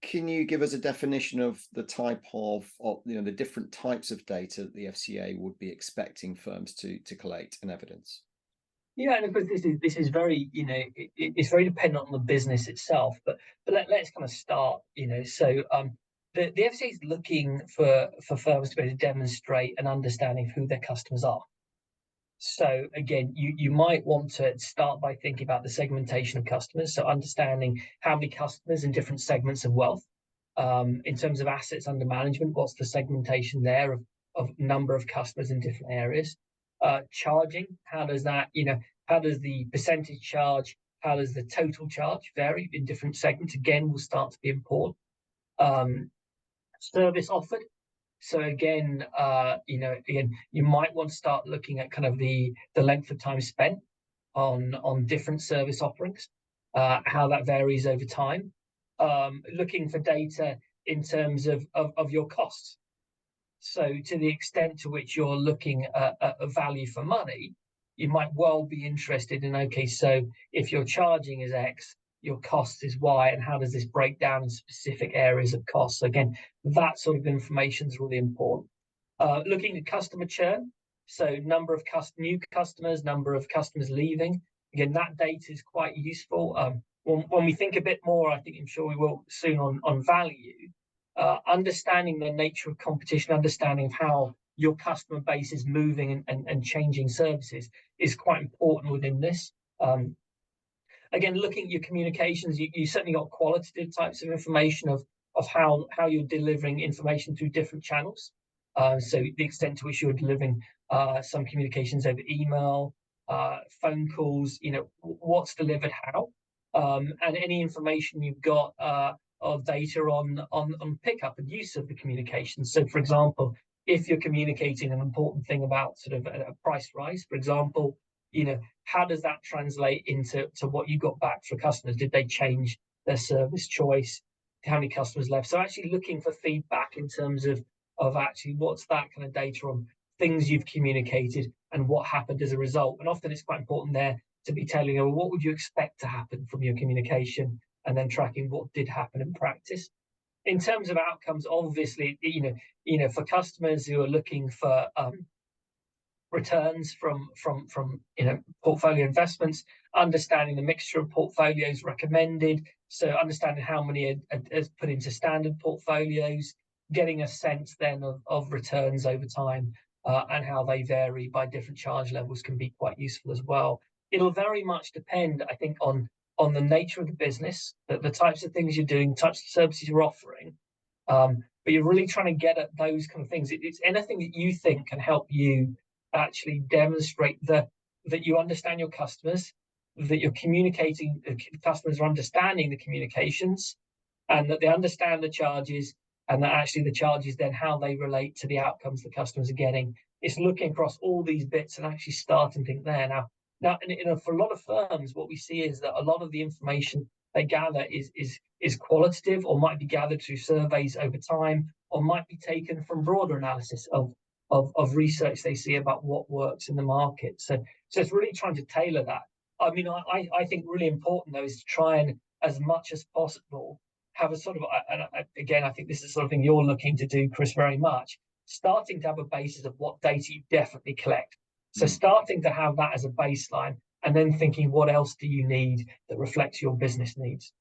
Can you give us a definition of the type of the different types of data that the FCA would be expecting firms to collate and evidence? Yeah, and of course this is very, it's very dependent on the business itself. But let's kind of start. So the FCA is looking for firms to be able to demonstrate an understanding of who their customers are. So again, you might want to start by thinking about the segmentation of customers. So understanding how many customers in different segments of wealth. In terms of assets under management, what's the segmentation there of number of customers in different areas? Charging, how does that, how does the percentage charge, how does the total charge vary in different segments? Again, will start to be important. Service offered. So again, you might want to start looking at kind of the length of time spent on different service offerings, how that varies over time. Looking for data in terms of your costs. So to the extent to which you're looking at a value for money, you might well be interested in, okay, so if your charging is X, your cost is Y, and how does this break down in specific areas of costs? So again, that sort of information is really important. Looking at customer churn, so number of new customers, number of customers leaving. Again, that data is quite useful. When we think a bit more, I think I'm sure we will soon on value, understanding the nature of competition, understanding of how your customer base is moving and changing services is quite important within this. Again, looking at your communications, you certainly got qualitative types of information of how you're delivering information through different channels. So the extent to which you're delivering some communications over email, phone calls, what's delivered how, and any information you've got of data on pickup and use of the communication. So, for example, if you're communicating an important thing about sort of a price rise, for example, how does that translate into what you got back for customers? Did they change their service choice? How many customers left? So actually looking for feedback in terms of actually what's that kind of data on things you've communicated and what happened as a result. And often it's quite important there to be telling you, well, what would you expect to happen from your communication, and then tracking what did happen in practice. In terms of outcomes, obviously, for customers who are looking for returns from portfolio investments, understanding the mixture of portfolios recommended, so understanding how many are put into standard portfolios, getting a sense then of returns over time, and how they vary by different charge levels can be quite useful as well. It'll very much depend, I think, on the nature of the business, the types of things you're doing, types of services you're offering. But you're really trying to get at those kind of things. It's anything that you think can help you actually demonstrate that you understand your customers, that you're communicating, the customers are understanding the communications, and that they understand the charges, and that actually the charges then how they relate to the outcomes the customers are getting. It's looking across all these bits and actually starting to think there. Now, for a lot of firms, what we see is that a lot of the information they gather is qualitative, or might be gathered through surveys over time, or might be taken from broader analysis of research they see about what works in the market. So it's really trying to tailor that. I mean, I think really important though is to try and, as much as possible, have a sort of, and again, I think this is something you're looking to do, Chris, very much, starting to have a basis of what data you definitely collect. So starting to have that as a baseline, and then thinking what else do you need that reflects your business needs.